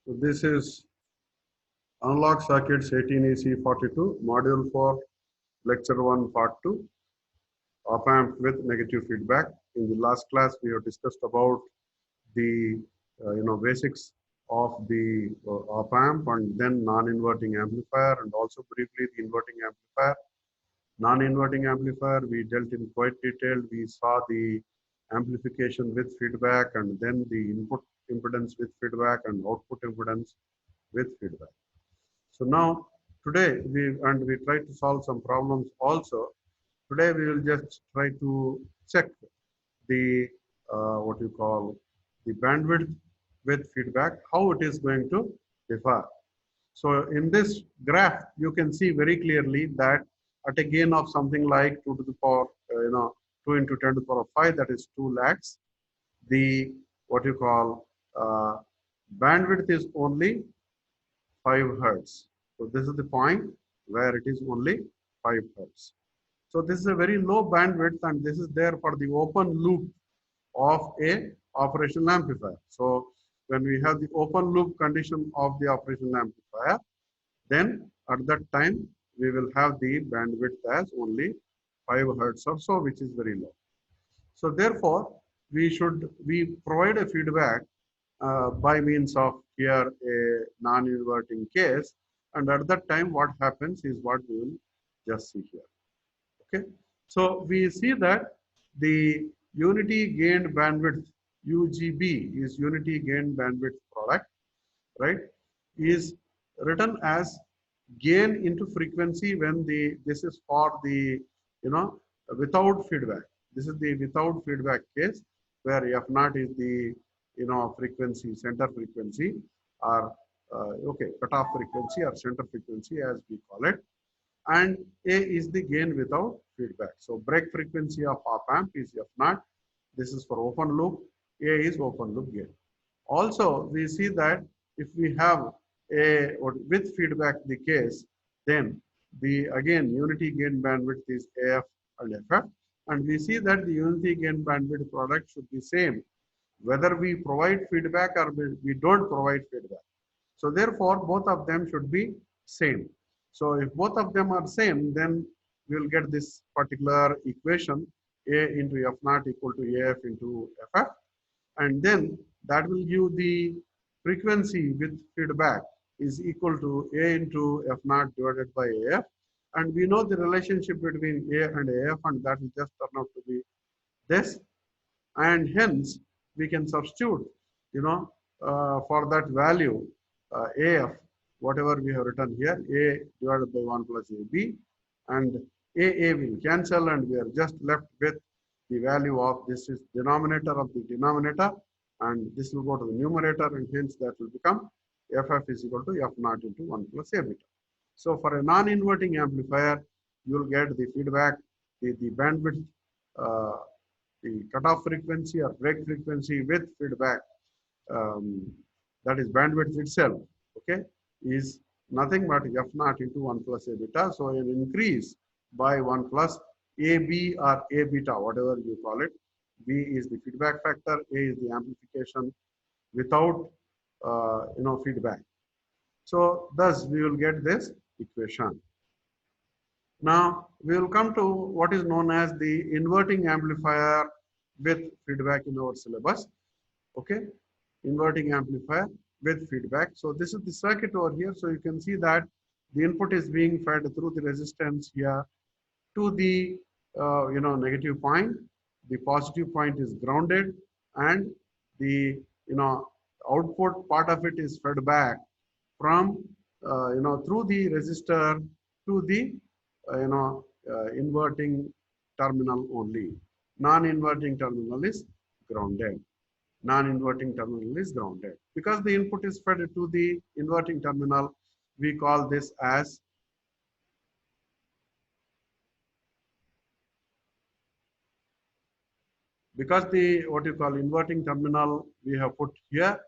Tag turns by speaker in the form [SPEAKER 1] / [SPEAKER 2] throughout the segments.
[SPEAKER 1] So this is Analog Circuits 18EC42, Module 4, Lecture 1, Part 2, Op-amp with negative feedback. In the last class, we have discussed about the basics of the op-amp and then non-inverting amplifier, and also briefly the inverting amplifier. Non-inverting amplifier we dealt in quite detail. We saw the amplification with feedback and then the input impedance with feedback and output impedance with feedback. So now today we try to solve some problems also. Today we will just try to check the what you call the bandwidth with feedback, how it is going to differ. So in this graph, you can see very clearly that at a gain of something like 2 to the power, 2 into 10 to the power of 5, that is 2 lakhs. The what you call bandwidth is only 5 hertz. So this is the point where it is only 5 hertz. So this is a very low bandwidth, and this is there for the open loop of a operational amplifier. So when we have the open loop condition of the operational amplifier, then at that time we will have the bandwidth as only 5 hertz or so, which is very low. So therefore we provide a feedback by means of here a non-inverting case, and at that time what happens is what we will just see here. Okay, so we see that the unity gained bandwidth UGB is unity gain bandwidth product, right, is written as gain into frequency when this is for the without feedback. This is the without feedback case where F naught is the frequency, center frequency, or cutoff frequency or center frequency as we call it, and A is the gain without feedback. So break frequency of op-amp is F naught. This is for open loop. A is open loop gain. Also, we see that if we have a with feedback the case, then the again unity gain bandwidth is AF and FF, and we see that the unity gain bandwidth product should be same whether we provide feedback or we don't provide feedback. So therefore, both of them should be same. So if both of them are same, then we will get this particular equation A into F naught equal to AF into FF, and then that will give the frequency with feedback is equal to A into F naught divided by AF, and we know the relationship between A and AF, and that will just turn out to be this, and hence we can substitute for that value AF, whatever we have written here, A divided by 1 plus AB, and AA will cancel, and we are just left with the value of this is denominator of the denominator, and this will go to the numerator, and hence that will become FF is equal to F naught into 1 plus A beta. So for a non-inverting amplifier, you will get the feedback, the bandwidth, the cutoff frequency or break frequency with feedback, that is bandwidth itself, okay, is nothing but F naught into 1 plus A beta. So an increase by 1 plus AB or A beta, whatever you call it. B is the feedback factor, A is the amplification without feedback. So thus we will get this equation. Now we will come to what is known as the inverting amplifier with feedback in our syllabus. Okay, inverting amplifier with feedback. So this is the circuit over here. So you can see that the input is being fed through the resistance here to the negative point. The positive point is grounded, and the output part of it is fed back from through the resistor to the inverting terminal only. Non-inverting terminal is grounded. Non-inverting terminal is grounded. Because the input is fed to the inverting terminal, we call this as because the what you call inverting terminal we have put here,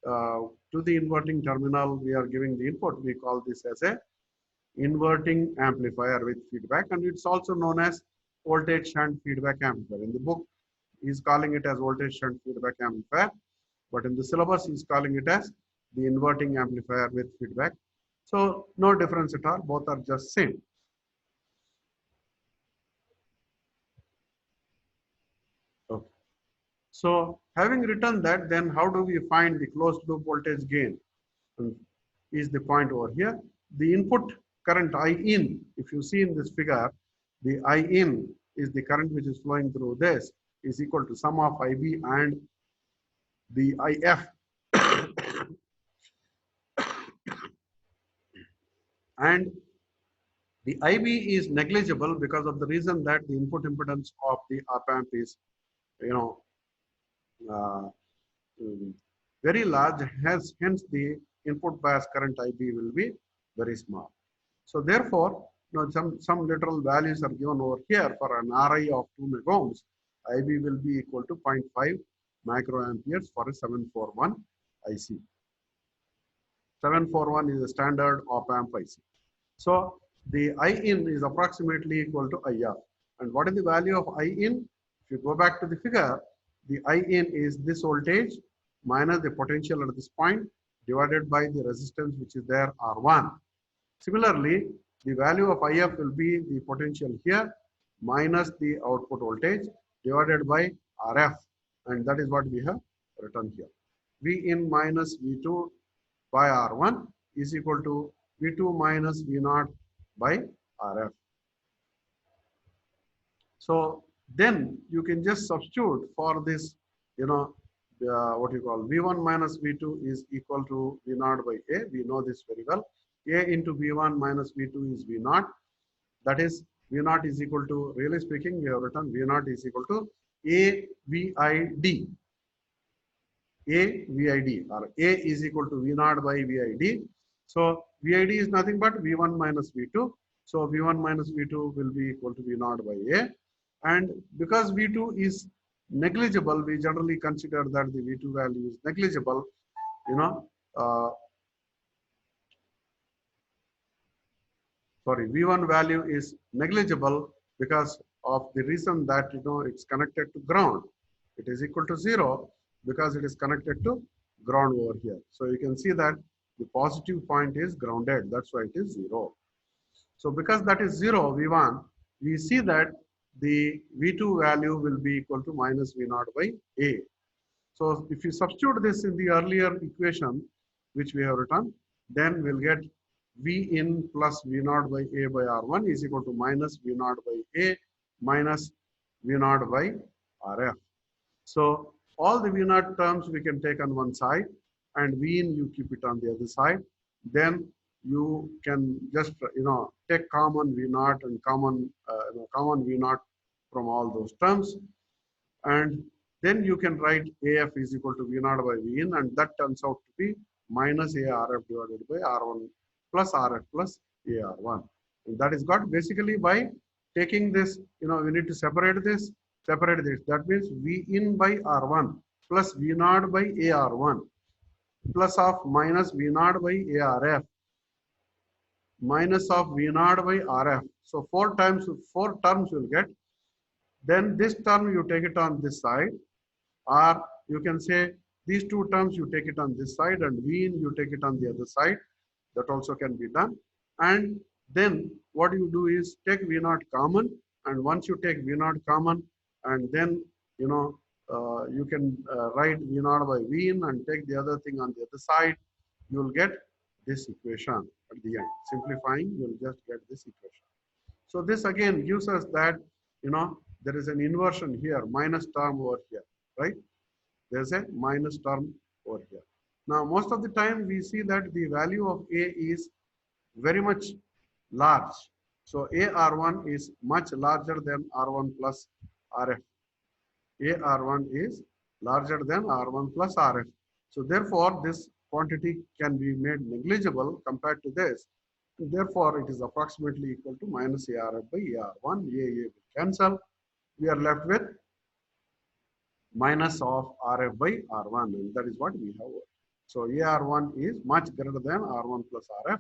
[SPEAKER 1] to the inverting terminal we are giving the input. We call this as a inverting amplifier with feedback, and it's also known as voltage shunt feedback amplifier. In the book, he's calling it as voltage shunt feedback amplifier, but in the syllabus, he's calling it as the inverting amplifier with feedback. So no difference at all, both are just same. Okay. So having written that, then how do we find the closed loop voltage gain? Is the point over here. The input current I in, if you see in this figure, the I in is the current which is flowing through this is equal to sum of IB and the IF. And the IB is negligible because of the reason that the input impedance of the op amp is, you know, uh, very large, hence the input bias current IB will be very small. So therefore, some literal values are given over here for an RI of 2 megohms. IB will be equal to 0.5 microamperes for a 741 IC. 741 is a standard op amp IC. So the I in is approximately equal to IR. And what is the value of I in? If you go back to the figure, the I in is this voltage minus the potential at this point divided by the resistance which is there R1. Similarly, the value of IF will be the potential here minus the output voltage divided by RF, and that is what we have written here. V in minus V2 by R1 is equal to V2 minus V0 by RF. So then you can just substitute for this, what you call V1 minus V2 is equal to V0 by A. We know this very well. A into V1 minus V2 is V0. That is V0 is equal to, really speaking, we have written V0 is equal to A VID. A VID, or A is equal to V0 by VID. So VID is nothing but V1 minus V2. So V1 minus V2 will be equal to V0 by A. And because V2 is negligible, we generally consider that the V2 value is negligible. V1 value is negligible because of the reason that it's connected to ground. It is equal to 0 because it is connected to ground over here. So you can see that the positive point is grounded. That's why it is 0. So because that is 0, V1, we see that the V2 value will be equal to minus V0 by A. So if you substitute this in the earlier equation, which we have written, then we'll get V in plus V0 by A by R1 is equal to minus V0 by A minus V0 by RF. So all the V0 terms we can take on one side, and V in you keep it on the other side. Then you can just take common V0 and common V0 from all those terms, and then you can write AF is equal to V0 by V in, and that turns out to be minus ARF divided by R1 plus RF plus AR1. And that is got basically by taking this, we need to separate this. That means V in by R1 plus V0 by AR1 plus of minus V0 by ARF minus of V0 by RF. So four terms you'll get. Then this term you take it on this side, or you can say these two terms you take it on this side and V in you take it on the other side. That also can be done. And then what you do is take V0 common, and once you take V0 common, and then you can write V0 by V in and take the other thing on the other side, you will get this equation at the end. Simplifying, you will just get this equation. So this again gives us that there is an inversion here, minus term over here, right? There's a minus term over here. Now, most of the time we see that the value of A is very much large. So AR1 is much larger than R1 plus RF. AR1 is larger than R1 plus RF. So therefore, this quantity can be made negligible compared to this. And therefore, it is approximately equal to minus ARF by AR1. A will cancel. We are left with minus of RF by R1, and that is what we have. So AR1 is much greater than R1 plus RF.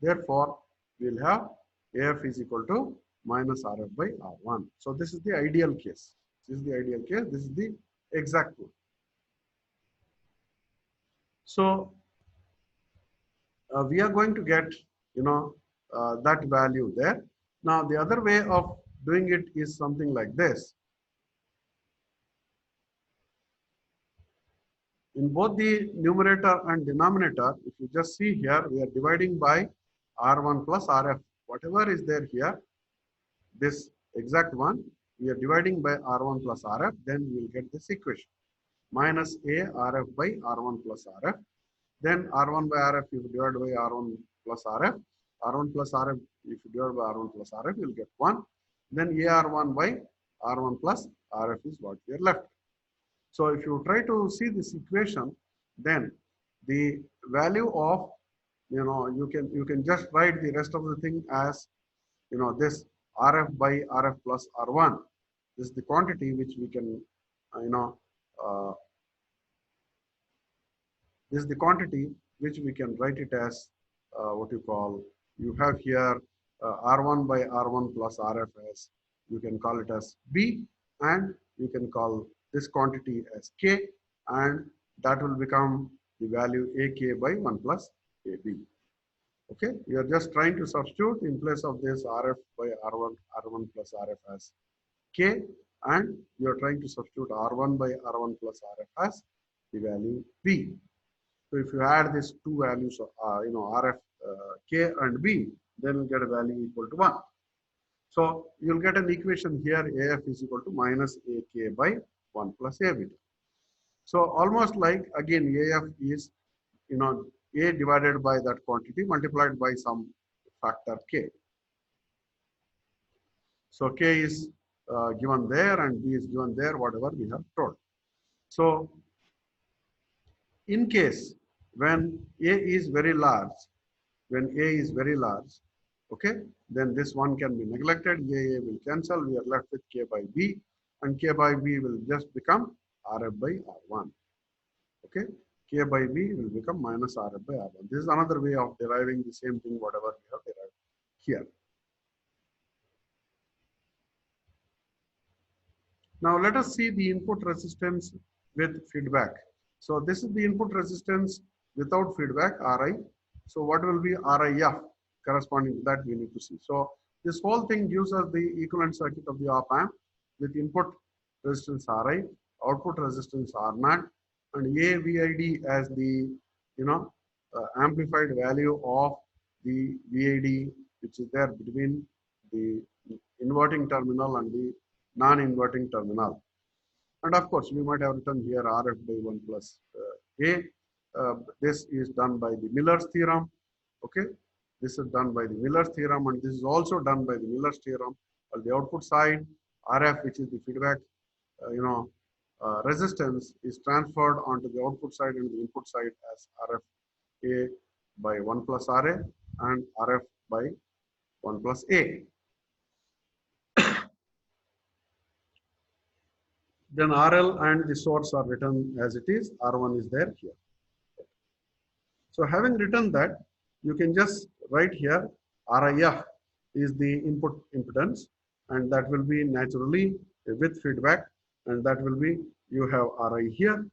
[SPEAKER 1] Therefore, we will have AF is equal to minus RF by R1. So this is the ideal case. This is the ideal case. This is the exact one. So we are going to get, you know, that value there. Now, the other way of doing it is something like this. In both the numerator and denominator, if you just see here, we are dividing by R1 plus RF. Whatever is there here, this exact one, we are dividing by R1 plus RF, then we will get this equation. Minus A RF by R1 plus RF. Then R1 by RF, if you divide by R1 plus RF, R1 plus RF, if you divide by R1 plus RF, you will get 1. Then AR1 by R1 plus RF is what we are left. So if you try to see this equation, then the value of, you know, you can just write the rest of the thing as, you know, this RF by RF plus R1. This is the quantity which we can, uh, this is the quantity which we can write it as what you call, you have here R1 by R1 plus RF as, you can call it as B, and you can call this quantity as K, and that will become the value AK by 1 plus AB. Okay, you are just trying to substitute in place of this RF by R1 plus RF as K, and you are trying to substitute R1 by R1 plus RF as the value B. So if you add these two values, RF, K and B, then you get a value equal to 1. So you'll get an equation here, AF is equal to minus AK by 1 plus A beta. So almost like, again, AF is, you know, A divided by that quantity multiplied by some factor K. So K is given there and B is given there, whatever we have told. So in case when A is very large, okay, then this one can be neglected. A will cancel. We are left with K by B, and K by B will just become RF by R1. Okay, K by B will become minus RF by R1. This is another way of deriving the same thing, whatever we have derived here. Now let us see the input resistance with feedback. So this is the input resistance without feedback, Ri. So what will be RIF corresponding to that we need to see. So this whole thing gives us the equivalent circuit of the op amp with input resistance Ri, output resistance R0, and AVID as the, you know, amplified value of the VID, which is there between the inverting terminal and the non-inverting terminal. And of course, we might have written here RF by 1 plus A. This is done by the Miller's theorem. Okay, this is done by the Miller's theorem, and this is also done by the Miller's theorem. On the output side, RF, which is the feedback, resistance, is transferred onto the output side and the input side as RF A by 1 plus RA and RF by 1 plus A. Then RL and the source are written as it is. R1 is there here. So having written that, you can just write here RIF is the input impedance, and that will be naturally with feedback, and that will be, you have Ri here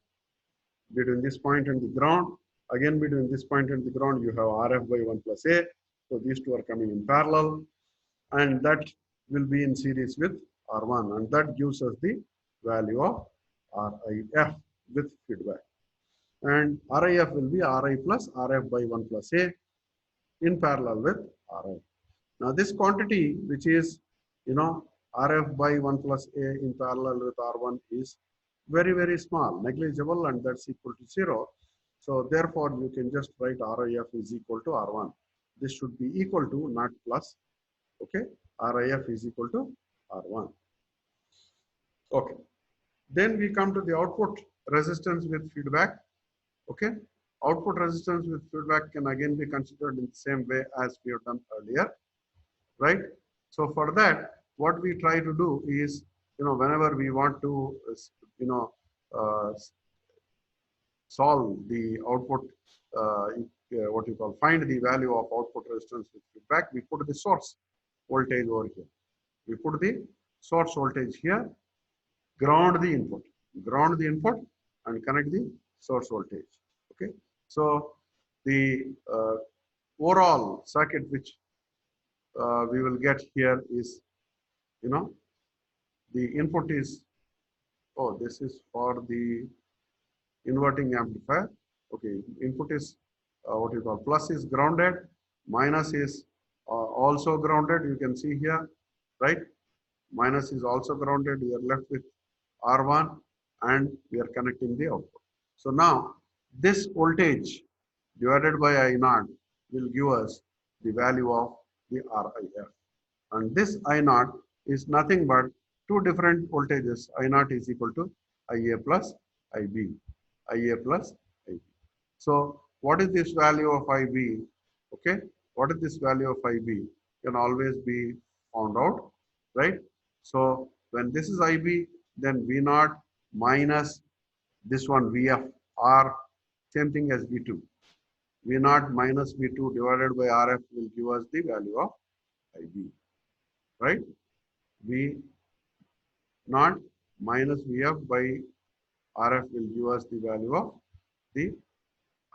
[SPEAKER 1] between this point and the ground. Again, between this point and the ground, you have RF by 1 plus A. So these two are coming in parallel, and that will be in series with R1, and that gives us the value of RIF with feedback. And RIF will be Ri plus RF by 1 plus A in parallel with Ri. Now this quantity, which is, you know, RF by 1 plus A in parallel with R1, is very, very small, negligible, and that's equal to 0. So therefore, you can just write RIF is equal to R1. This should be equal to, not plus. Okay, RIF is equal to R1. Okay. Then we come to the output resistance with feedback. Okay, output resistance with feedback can again be considered in the same way as we have done earlier, right? So for that, what we try to do is, you know, whenever we want to, you know, solve the output, what you call, find the value of output resistance with feedback, we put the source voltage over here. We put the source voltage here, ground the input, and connect the source voltage. Okay, so the overall circuit which we will get here is, you know, the input is, oh, this is for the inverting amplifier. Okay, input is what you call plus is grounded, minus is also grounded. You can see here, right? Minus is also grounded. We are left with R1 and we are connecting the output. So now this voltage divided by I naught will give us the value of the RIF. And this I naught is nothing but two different voltages. I naught is equal to IA plus IB. IA plus IB. So what is this value of IB? Okay. What is this value of IB? Can always be found out, right? So when this is IB, then V naught minus this one VF or same thing as V2. V naught minus V2 divided by RF will give us the value of IB, right? V naught minus VF by RF will give us the value of the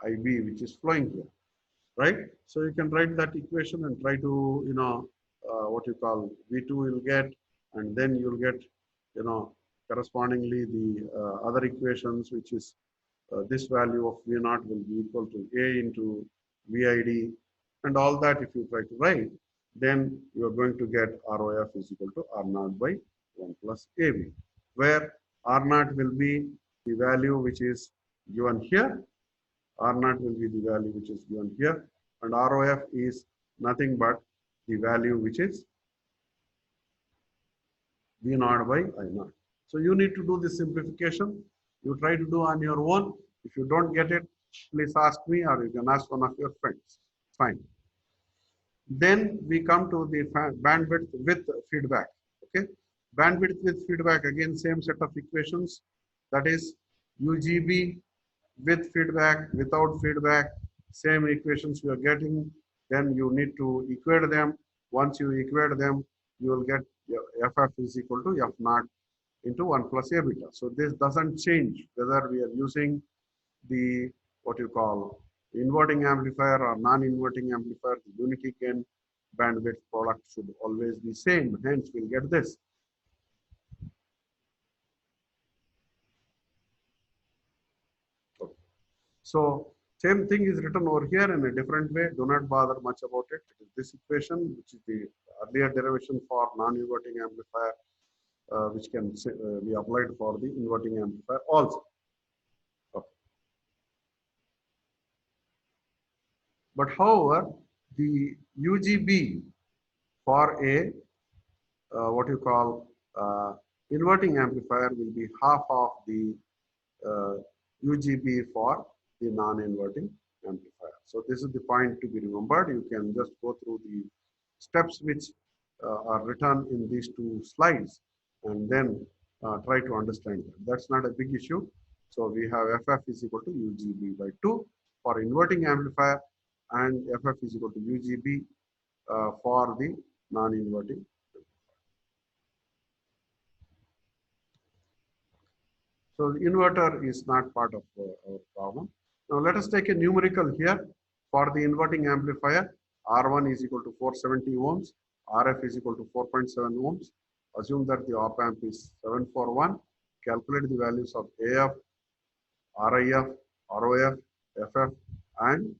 [SPEAKER 1] IB which is flowing here, right? So you can write that equation and try to, you know, what you call V2 will get, and then you'll get, you know, correspondingly the other equations, which is this value of V naught will be equal to A into VID, and all that if you try to write, then you are going to get ROF is equal to R naught by 1 plus AB, where R naught will be the value which is given here, R naught will be the value which is given here, and ROF is nothing but the value which is V naught by I naught. So you need to do this simplification. You try to do on your own. If you don't get it, please ask me or you can ask one of your friends. Fine. Then we come to the bandwidth with feedback. Okay. Bandwidth with feedback, again, same set of equations. That is UGB with feedback, without feedback, same equations you are getting. Then you need to equate them. Once you equate them, you will get FF is equal to F naught into 1 plus A beta. So this doesn't change whether we are using the what you call inverting amplifier or non-inverting amplifier. The unity gain bandwidth product should always be same. Hence, we'll get this. Okay. So same thing is written over here in a different way. Do not bother much about it. It is this equation, which is the earlier derivation for non-inverting amplifier, which can be applied for the inverting amplifier also. Okay. But however, the UGB for a what you call inverting amplifier will be half of the UGB for the non-inverting amplifier. So this is the point to be remembered. You can just go through the steps which are written in these two slides and then try to understand that. That's not a big issue. So we have FF is equal to UGB by 2 for inverting amplifier and FF is equal to UGB for the non-inverting. So the inverter is not part of our problem. Now let us take a numerical here for the inverting amplifier. R1 is equal to 470 ohms. RF is equal to 4.7 ohms. Assume that the op amp is 741. Calculate the values of AF, RIF, ROF, FF, and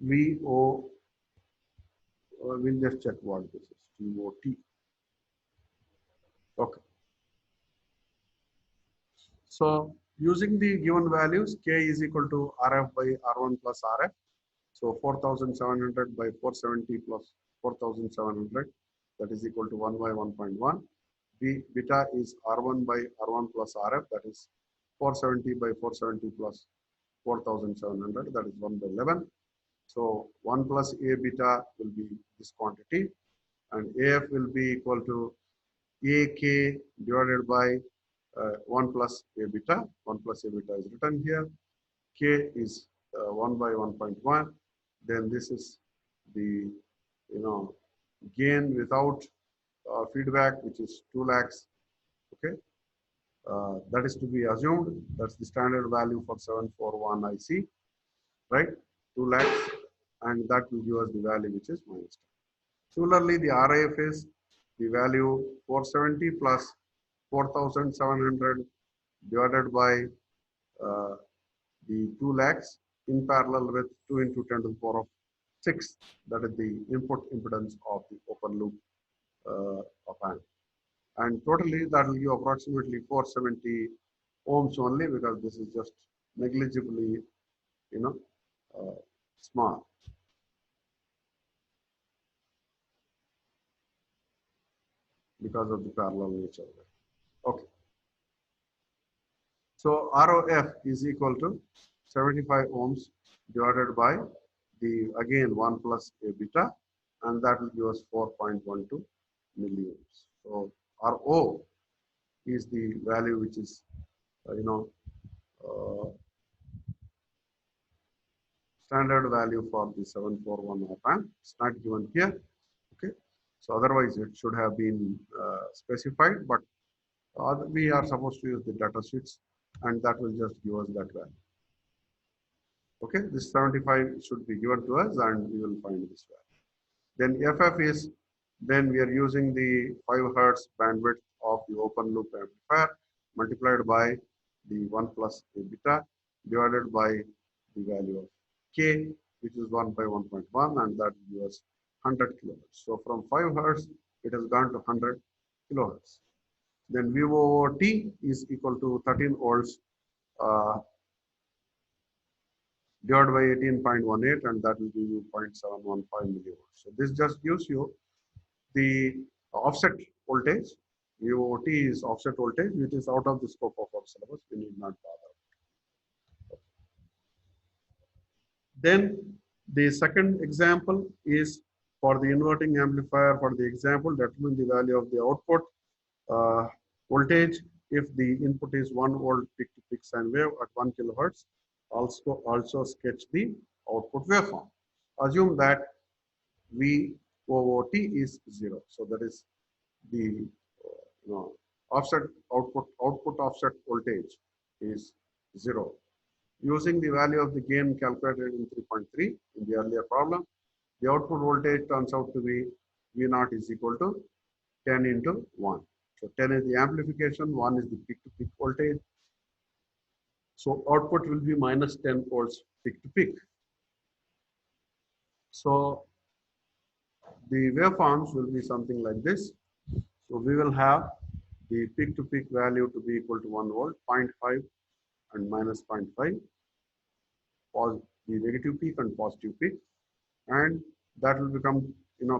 [SPEAKER 1] VO. We'll just check what this is. TOT. Okay. So using the given values, K is equal to RF by R1 plus RF. So 4700 by 470 plus 4700, that is equal to 1 by 1.1. Beta is R1 by R1 plus RF, that is 470 by 470 plus 4700, that is 1 by 11. So 1 plus A beta will be this quantity, and AF will be equal to AK divided by 1 plus A beta. 1 plus A beta is written here. K is 1 by 1.1. Then this is the gain without feedback, which is 2 lakhs. Okay, that is to be assumed. That's the standard value for 741 IC. right? 2 lakhs, and that will give us the value which is minus 10. Similarly, the RIF is the value 470 plus 4,700 divided by the 2 lakhs in parallel with 2 into 10 to the power of 6. That is the input impedance of the open loop op amp. And totally that will give approximately 470 ohms only, because this is just negligibly, you know, small. Because of the parallel nature of it. Okay. So ROF is equal to 75 ohms divided by the, again, 1 plus A beta, and that will give us 4.12 milliohms. So RO is the value which is, uh, standard value for the 741 op amp. It's not given here. Okay. So otherwise it should have been specified, but we are supposed to use the data sheets, and that will just give us that value. Okay, this 75 should be given to us, and we will find this value. Then FF is, then we are using the 5 hertz bandwidth of the open loop amplifier multiplied by the 1 plus A beta divided by the value of K, which is 1 by 1.1, and that gives us 100 kilohertz. So from 5 hertz, it has gone to 100 kilohertz. Then VOOT is equal to 13 volts divided by 18.18, and that will give you 0.715 millivolts. So this just gives you the offset voltage. VOOT is offset voltage, which is out of the scope of our syllabus. We need not bother. Then the second example is for the inverting amplifier. For the example, determine the value of the output voltage if the input is 1 volt peak to peak sine wave at 1 kilohertz. Also sketch the output waveform. Assume that VOOT is 0. So that is the offset output offset voltage is 0. Using the value of the gain calculated in 3.3 in the earlier problem, the output voltage turns out to be V0 is equal to 10 into 1. So 10 is the amplification, 1 is the peak to peak voltage. So output will be minus 10 volts peak to peak. So the waveforms will be something like this. So we will have the peak to peak value to be equal to 1 volt, 0.5 and minus 0.5, the negative peak and positive peak, and that will become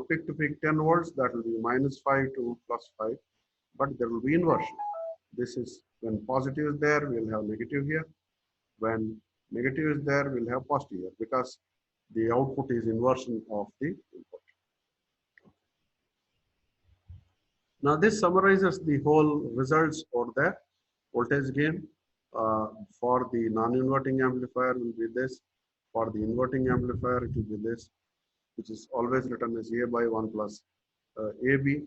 [SPEAKER 1] peak to peak 10 volts, that will be minus 5 to plus 5, but there will be inversion. This is when positive is there, we'll have negative here. When negative is there, we'll have positive here, because the output is inversion of the input. Now this summarizes the whole results for the voltage gain. For the non-inverting amplifier will be this. For the inverting amplifier it will be this, which is always written as A by 1 plus AB,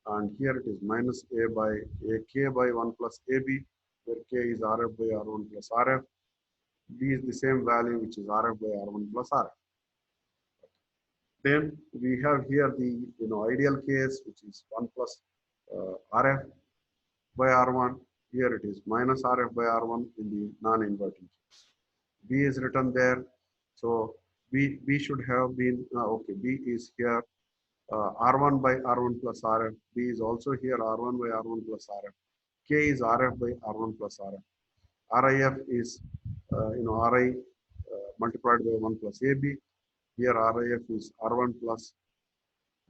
[SPEAKER 1] and here it is minus A by AK by 1 plus AB, where K is RF by R1 plus RF. B is the same value, which is RF by R1 plus RF. Then we have here the ideal case, which is 1 plus RF by R1. Here it is minus RF by R1 in the non-inverting case. B is written there. So B should have been, okay, B is here R1 by R1 plus RF. B is also here R1 by R1 plus RF. K is RF by R1 plus RF. RIF is, RI multiplied by 1 plus AB. Here RIF is R1 plus,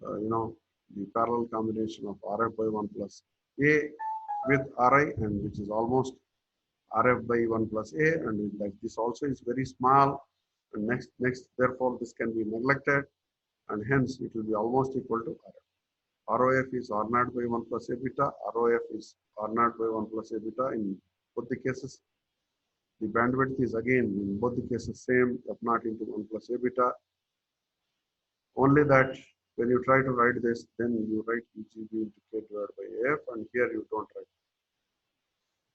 [SPEAKER 1] the parallel combination of RF by 1 plus A with RI, and which is almost RF by 1 plus A, and like this also is very small. And next, therefore, this can be neglected, and hence it will be almost equal to RF. ROF is R0 by 1 plus A beta. ROF is R0 by 1 plus A beta in both the cases. The bandwidth is again in both the cases same, F0 into 1 plus A beta. Only that when you try to write this, then you write VGB into K divided by AF, and here you don't write.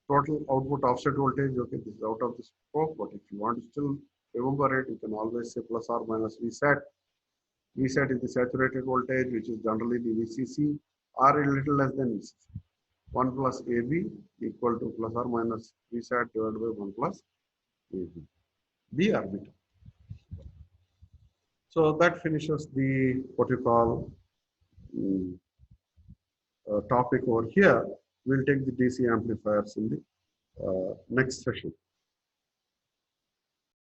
[SPEAKER 1] Total output offset voltage, okay, this is out of the scope, but if you want to still remember it, you can always say plus or minus Vsat. Vsat is the saturated voltage, which is generally the VCC, or a little less than VCC. 1 plus AB equal to plus or minus Vsat divided by 1 plus AB. The orbital. So that finishes the what you call topic over here. We'll take the DC amplifiers in the next session.